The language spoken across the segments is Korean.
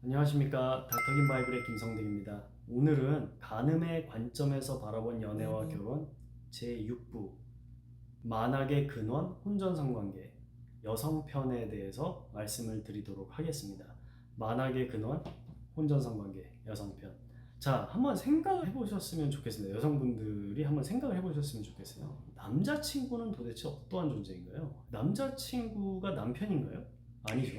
안녕하십니까, 닥터긴 바이블의 김성택입니다. 오늘은 간음의 관점에서 바라본 연애와 결혼 제6부 만악의 근원 혼전성관계 여성편에 대해서 말씀을 드리도록 하겠습니다. 만악의 근원 혼전성관계 여성편. 자, 한번 생각해 보셨으면 좋겠습니다. 여성분들이 한번 생각을 해 보셨으면 좋겠어요. 남자친구는 도대체 어떠한 존재인가요? 남자친구가 남편인가요? 아니죠.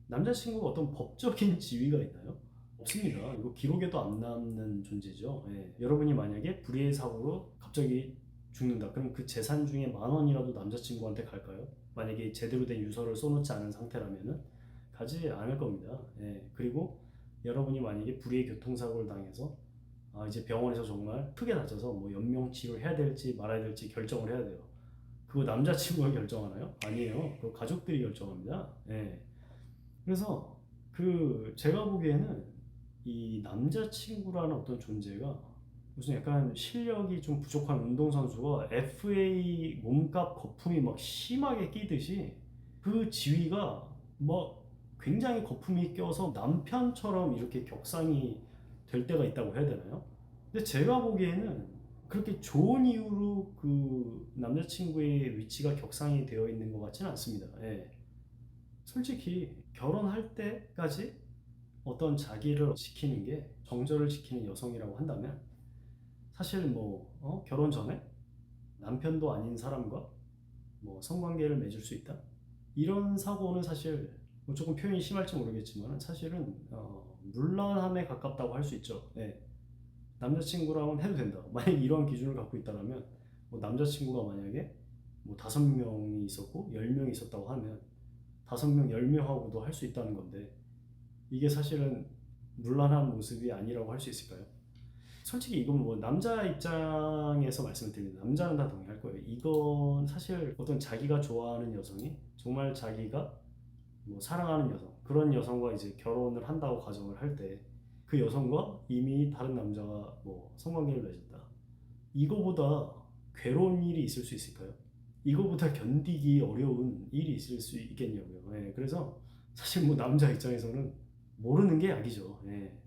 남자친구가 어떤 법적인 지위가 있나요? 없습니다. 이거 기록에도 안 남는 존재죠. 예. 여러분이 만약에 불의의 사고로 갑자기 죽는다. 그럼 그 재산 중에 10,000원이라도 남자친구한테 갈까요? 만약에 제대로 된 유서를 써놓지 않은 상태라면은 가지 않을 겁니다. 예. 그리고 여러분이 만약에 불의의 교통사고를 당해서 이제 병원에서 정말 크게 다쳐서 뭐 연명치료를 해야 될지 말아야 될지 결정을 해야 돼요. 그거 남자친구가 결정하나요? 아니에요. 그거 가족들이 결정합니다. 예. 그래서 제가 보기에는 이 남자친구라는 어떤 존재가 무슨 약간 실력이 좀 부족한 운동선수가 FA 몸값 거품이 막 심하게 끼듯이 그 지위가 막 굉장히 거품이 껴서 남편처럼 이렇게 격상이 될 때가 있다고 해야 되나요? 근데 제가 보기에는 그렇게 좋은 이유로 그 남자친구의 위치가 격상이 되어 있는 것 같지는 않습니다. 예. 솔직히 결혼할 때까지 어떤 자기를 지키는 게 정절을 지키는 여성이라고 한다면 사실 결혼 전에 남편도 아닌 사람과 뭐 성관계를 맺을 수 있다 이런 사고는 사실 뭐 조금 표현이 심할지 모르겠지만 사실은 문란함에 가깝다고 할 수 있죠. 네. 남자친구라면 해도 된다. 만약 이런 기준을 갖고 있다면 뭐 남자친구가 만약에 뭐 5명이 있었고 10명이 있었다고 하면 5명, 10명하고도 할 수 있다는 건데 이게 사실은 문란한 모습이 아니라고 할 수 있을까요? 솔직히 이건 뭐 남자 입장에서 말씀을 드리면 남자는 다 동의할 거예요. 이건 사실 어떤 자기가 좋아하는 여성이 정말 자기가 뭐 사랑하는 여성 그런 여성과 이제 결혼을 한다고 가정을 할 때 그 여성과 이미 다른 남자가 뭐 성관계를 맺었다. 이거보다 괴로운 일이 있을 수 있을까요? 이거보다 견디기 어려운 일이 있을 수 있겠냐고요. 예, 그래서 사실 뭐 남자 입장에서는 모르는 게 약이죠. 예.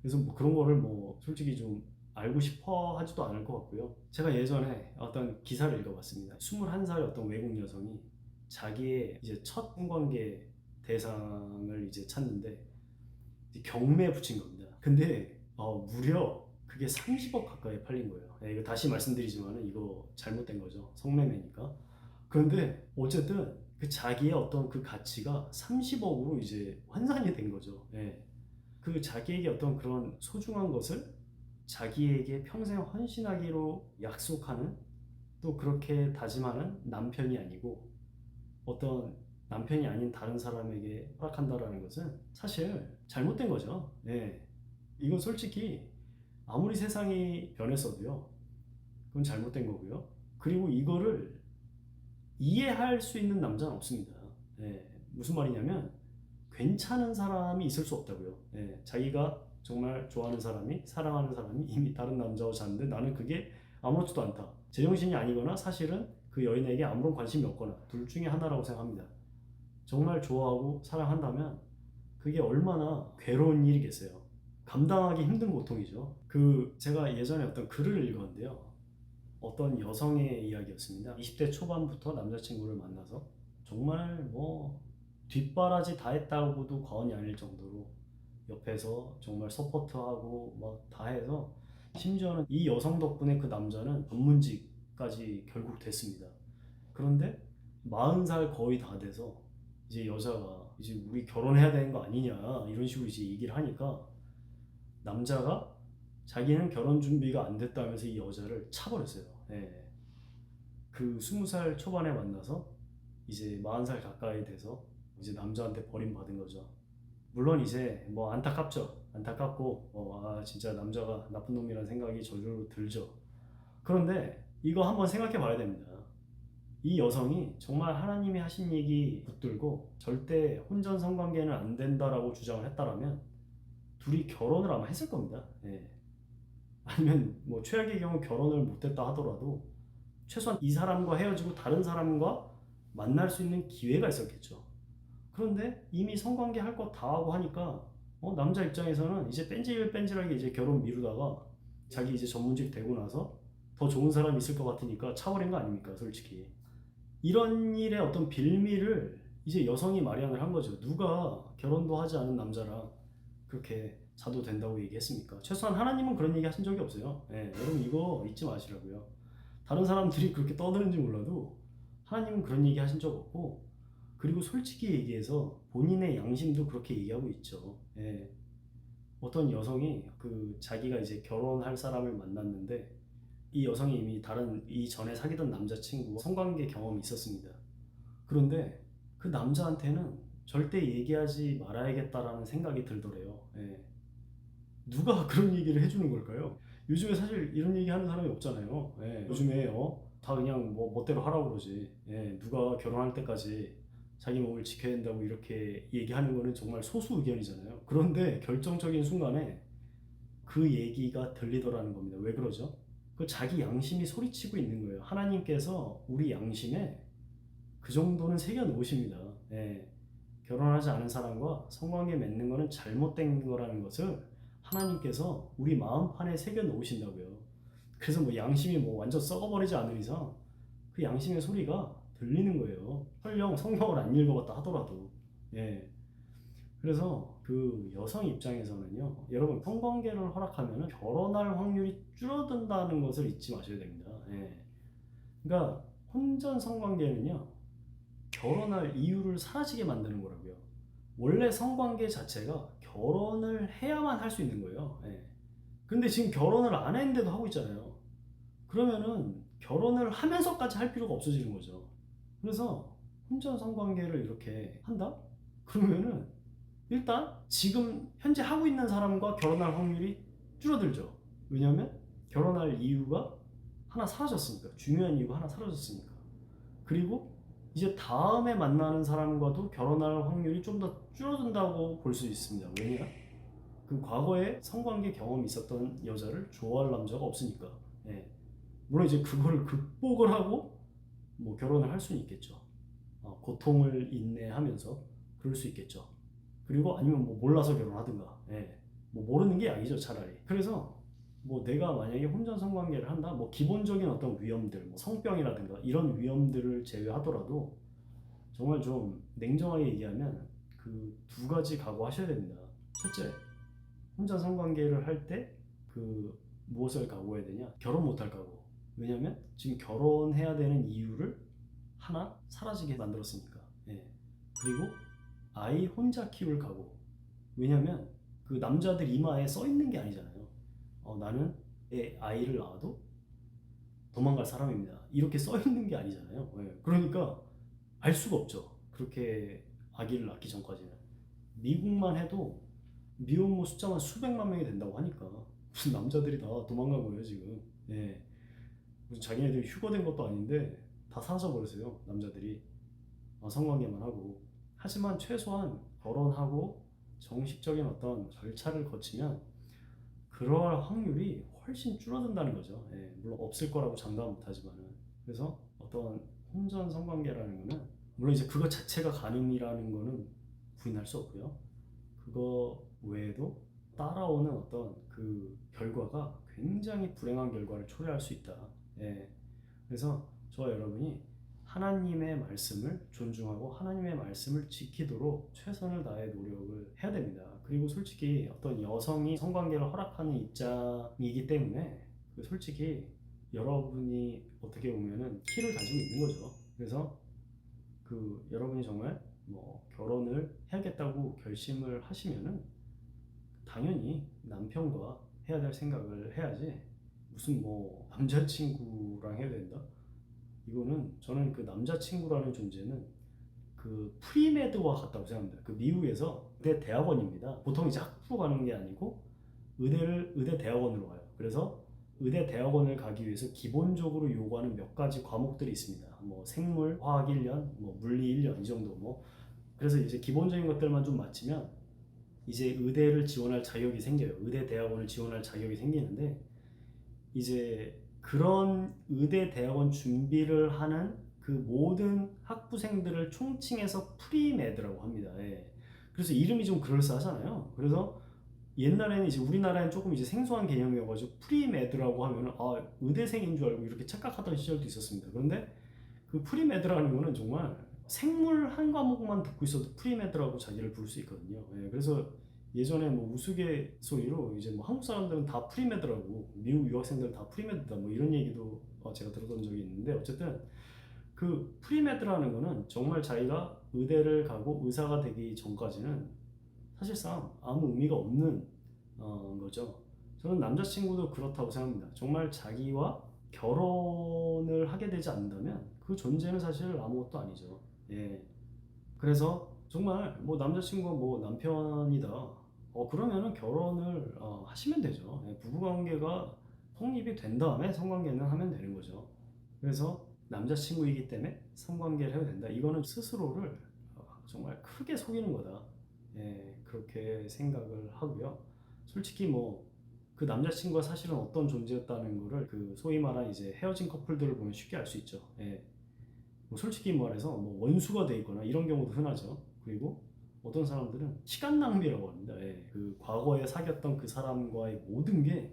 그래서 뭐 그런 거를 뭐 솔직히 좀 알고 싶어 하지도 않을 것 같고요. 제가 예전에 어떤 기사를 읽어봤습니다. 21살 어떤 외국 여성이 자기의 이제 첫 성관계 대상을 이제 찾는데 경매에 붙인 겁니다. 근데 무려 그게 30억 가까이 팔린 거예요. 네, 이거 다시 말씀드리지만 이거 잘못된 거죠. 성매매니까. 그런데 어쨌든 그 자기의 어떤 그 가치가 30억으로 이제 환산이 된 거죠. 네. 그 자기에게 어떤 그런 소중한 것을 자기에게 평생 헌신하기로 약속하는 또 그렇게 다짐하는 남편이 아니고 어떤 남편이 아닌 다른 사람에게 허락한다라는 것은 사실 잘못된 거죠. 네. 이건 솔직히 아무리 세상이 변했어도요. 그건 잘못된 거고요. 그리고 이거를 이해할 수 있는 남자는 없습니다. 네. 무슨 말이냐면 괜찮은 사람이 있을 수 없다고요. 네. 자기가 정말 좋아하는 사람이 사랑하는 사람이 이미 다른 남자와 잤는데 나는 그게 아무렇지도 않다. 제정신이 아니거나 사실은 그 여인에게 아무런 관심이 없거나 둘 중에 하나라고 생각합니다. 정말 좋아하고 사랑한다면 그게 얼마나 괴로운 일이겠어요. 감당하기 힘든 고통이죠. 제가 예전에 어떤 글을 읽었는데요. 어떤 여성의 이야기였습니다. 20대 초반부터 남자친구를 만나서 정말 뭐 뒷바라지 다 했다고도 과언이 아닐 정도로 옆에서 정말 서포트하고 막 다 해서 심지어는 이 여성 덕분에 그 남자는 전문직까지 결국 됐습니다. 그런데 40살 거의 다 돼서 이제 여자가 이제 우리 결혼해야 되는 거 아니냐 이런 식으로 이제 얘기를 하니까 남자가 자기는 결혼 준비가 안 됐다면서 이 여자를 차버렸어요. 예. 그 20살 초반에 만나서 이제 40살 가까이 돼서 이제 남자한테 버림받은 거죠. 물론 이제 뭐 안타깝죠. 안타깝고 진짜 남자가 나쁜 놈이라는 생각이 저절로 들죠. 그런데 이거 한번 생각해 봐야 됩니다. 이 여성이 정말 하나님이 하신 얘기 붙들고 절대 혼전 성관계는 안 된다라고 주장을 했다라면 둘이 결혼을 아마 했을 겁니다. 예. 아니면 뭐 최악의 경우 결혼을 못했다 하더라도 최소한 이 사람과 헤어지고 다른 사람과 만날 수 있는 기회가 있었겠죠. 그런데 이미 성관계 할 거 다 하고 하니까 남자 입장에서는 이제 뺀질뺀질하게 이제 결혼 미루다가 자기 이제 전문직 되고 나서 더 좋은 사람이 있을 것 같으니까 차버린 거 아닙니까, 솔직히. 이런 일의 어떤 빌미를 이제 여성이 마련을 한 거죠. 누가 결혼도 하지 않은 남자랑 그렇게 자도 된다고 얘기했습니까? 최소한 하나님은 그런 얘기 하신 적이 없어요. 예, 여러분 이거 잊지 마시라고요. 다른 사람들이 그렇게 떠드는지 몰라도 하나님은 그런 얘기 하신 적 없고, 그리고 솔직히 얘기해서 본인의 양심도 그렇게 얘기하고 있죠. 예, 어떤 여성이 그 자기가 이제 결혼할 사람을 만났는데 이 여성이 이미 다른 이전에 사귀던 남자친구와 성관계 경험이 있었습니다. 그런데 그 남자한테는 절대 얘기하지 말아야겠다라는 생각이 들더래요. 예. 누가 그런 얘기를 해주는 걸까요? 요즘에 사실 이런 얘기 하는 사람이 없잖아요. 예. 요즘에 다 그냥 뭐 멋대로 하라고 그러지. 예. 누가 결혼할 때까지 자기 몸을 지켜야 된다고 이렇게 얘기하는 거는 정말 소수 의견이잖아요. 그런데 결정적인 순간에 그 얘기가 들리더라는 겁니다. 왜 그러죠? 그 자기 양심이 소리치고 있는 거예요. 하나님께서 우리 양심에 그 정도는 새겨 놓으십니다. 예. 결혼하지 않은 사람과 성관계 맺는 것은 잘못된 거라는 것을 하나님께서 우리 마음판에 새겨 놓으신다고요. 그래서 뭐 양심이 뭐 완전 썩어버리지 않은 이상 그 양심의 소리가 들리는 거예요. 설령 성경을 안 읽어봤다 하더라도. 예. 그래서 그 여성 입장에서는요, 여러분 성관계를 허락하면 결혼할 확률이 줄어든다는 것을 잊지 마셔야 됩니다. 예. 그러니까 혼전 성관계는요, 결혼할 이유를 사라지게 만드는 거라고요. 원래 성관계 자체가 결혼을 해야만 할 수 있는 거예요. 예. 근데 지금 결혼을 안 했는데도 하고 있잖아요. 그러면은 결혼을 하면서까지 할 필요가 없어지는 거죠. 그래서 혼전 성관계를 이렇게 한다? 그러면은 일단 지금 현재 하고 있는 사람과 결혼할 확률이 줄어들죠. 왜냐하면 결혼할 이유가 하나 사라졌으니까. 중요한 이유가 하나 사라졌으니까. 그리고 이제 다음에 만나는 사람과도 결혼할 확률이 좀 더 줄어든다고 볼 수 있습니다. 왜냐? 그 과거에 성관계 경험이 있었던 여자를 좋아할 남자가 없으니까. 예. 물론 이제 그거를 극복을 하고 뭐 결혼을 할 수는 있겠죠. 고통을 인내하면서 그럴 수 있겠죠. 그리고 아니면 뭐 몰라서 결혼하든가. 예. 뭐 모르는 게 약이죠, 차라리. 그래서 뭐 내가 만약에 혼전 성관계를 한다, 뭐 기본적인 어떤 위험들, 뭐 성병이라든가 이런 위험들을 제외하더라도 정말 좀 냉정하게 얘기하면 그 두 가지 각오하셔야 됩니다. 첫째, 혼전 성관계를 할 때 그 무엇을 각오해야 되냐? 결혼 못할 각오. 왜냐면 지금 결혼해야 되는 이유를 하나 사라지게 만들었으니까. 예. 그리고 아이 혼자 키울 각오. 왜냐면 그 남자들 이마에 써 있는 게 아니잖아요. 나는 아이를 낳아도 도망갈 사람입니다. 이렇게 써 있는 게 아니잖아요. 예. 그러니까 알 수가 없죠. 그렇게 아기를 낳기 전까지는. 미국만 해도 미혼모 숫자만 수백만 명이 된다고 하니까 무슨 남자들이 다 도망간 거예요 지금. 예. 무슨 자기네들이 휴거된 것도 아닌데 다 사라져 버렸어요 남자들이. 성관계만 하고. 하지만 최소한 결혼하고 정식적인 어떤 절차를 거치면 그럴 확률이 훨씬 줄어든다는 거죠. 예, 물론 없을 거라고 장담 못하지만은. 그래서 어떤 혼전 성관계라는 거는 물론 이제 그거 자체가 가능이라는 거는 부인할 수 없고요. 그거 외에도 따라오는 어떤 그 결과가 굉장히 불행한 결과를 초래할 수 있다. 예. 그래서 저와 여러분이 하나님의 말씀을 존중하고 하나님의 말씀을 지키도록 최선을 다해 노력을 해야 됩니다. 그리고 솔직히 어떤 여성이 성관계를 허락하는 입장이기 때문에 솔직히 여러분이 어떻게 보면은 키를 가지고 있는 거죠. 그래서 그 여러분이 정말 뭐 결혼을 해야겠다고 결심을 하시면은 당연히 남편과 해야 될 생각을 해야지 무슨 뭐 남자친구랑 해야 된다? 이거는 저는 그 남자친구라는 존재는 그 프리메드와 같다고 생각합니다. 그 미국에서 의대 대학원입니다. 보통 이제 학부로 가는 게 아니고 의대 대학원으로 가요. 그래서 의대 대학원을 가기 위해서 기본적으로 요구하는 몇 가지 과목들이 있습니다. 뭐 생물, 화학 1년, 뭐 물리 1년 이 정도 뭐. 그래서 이제 기본적인 것들만 좀 맞추면 이제 의대를 지원할 자격이 생겨요. 의대 대학원을 지원할 자격이 생기는데 이제 그런 의대 대학원 준비를 하는 그 모든 학부생들을 총칭해서 프리메드라고 합니다. 예. 그래서 이름이 좀 그럴싸하잖아요. 그래서 옛날에는 이제 우리나라엔 조금 이제 생소한 개념이어가지고 프리메드라고 하면은 의대생인 줄 알고 이렇게 착각하던 시절도 있었습니다. 그런데 그 프리메드라는 거는 정말 생물 한 과목만 듣고 있어도 프리메드라고 자기를 부를 수 있거든요. 예, 그래서 예전에 뭐 우스갯소리로 이제 뭐 한국 사람들은 다 프리메드라고 미국 유학생들은 다 프리메드다 뭐 이런 얘기도 제가 들었던 적이 있는데 어쨌든 그 프리메드라는 거는 정말 자기가 의대를 가고 의사가 되기 전까지는 사실상 아무 의미가 없는 거죠. 저는 남자친구도 그렇다고 생각합니다. 정말 자기와 결혼을 하게 되지 않는다면 그 존재는 사실 아무것도 아니죠. 예. 그래서 정말 뭐 남자친구가 뭐 남편이다. 그러면은 결혼을 하시면 되죠. 예, 부부관계가 성립이 된 다음에 성관계는 하면 되는 거죠. 그래서 남자친구이기 때문에 성관계를 해도 된다. 이거는 스스로를 정말 크게 속이는 거다. 예, 그렇게 생각을 하고요. 솔직히 뭐 그 남자친구가 사실은 어떤 존재였다는 거를 그 소위 말한 이제 헤어진 커플들을 보면 쉽게 알 수 있죠. 예. 뭐 솔직히 말해서 뭐 원수가 돼 있거나 이런 경우도 흔하죠. 그리고 어떤 사람들은 시간 낭비라고 합니다. 예. 그 과거에 사귀었던 그 사람과의 모든 게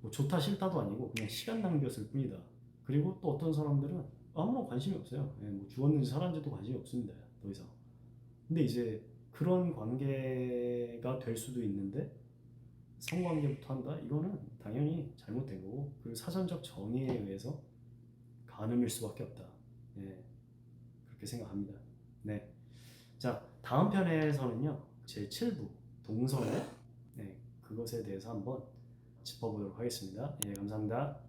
뭐 좋다 싫다도 아니고 그냥 시간 낭비였을 뿐이다. 그리고 또 어떤 사람들은 아무런 관심이 없어요. 예. 뭐 죽었는지 살았는지도 관심이 없습니다. 더 이상. 근데 이제 그런 관계가 될 수도 있는데 성관계부터 한다? 이거는 당연히 잘못된 거고 그 사전적 정의에 의해서 간음일 수밖에 없다. 예, 그렇게 생각합니다. 네. 자, 다음 편에서는요. 제 7부 동성애 그것에 대해서 한번 짚어보도록 하겠습니다. 예, 감사합니다.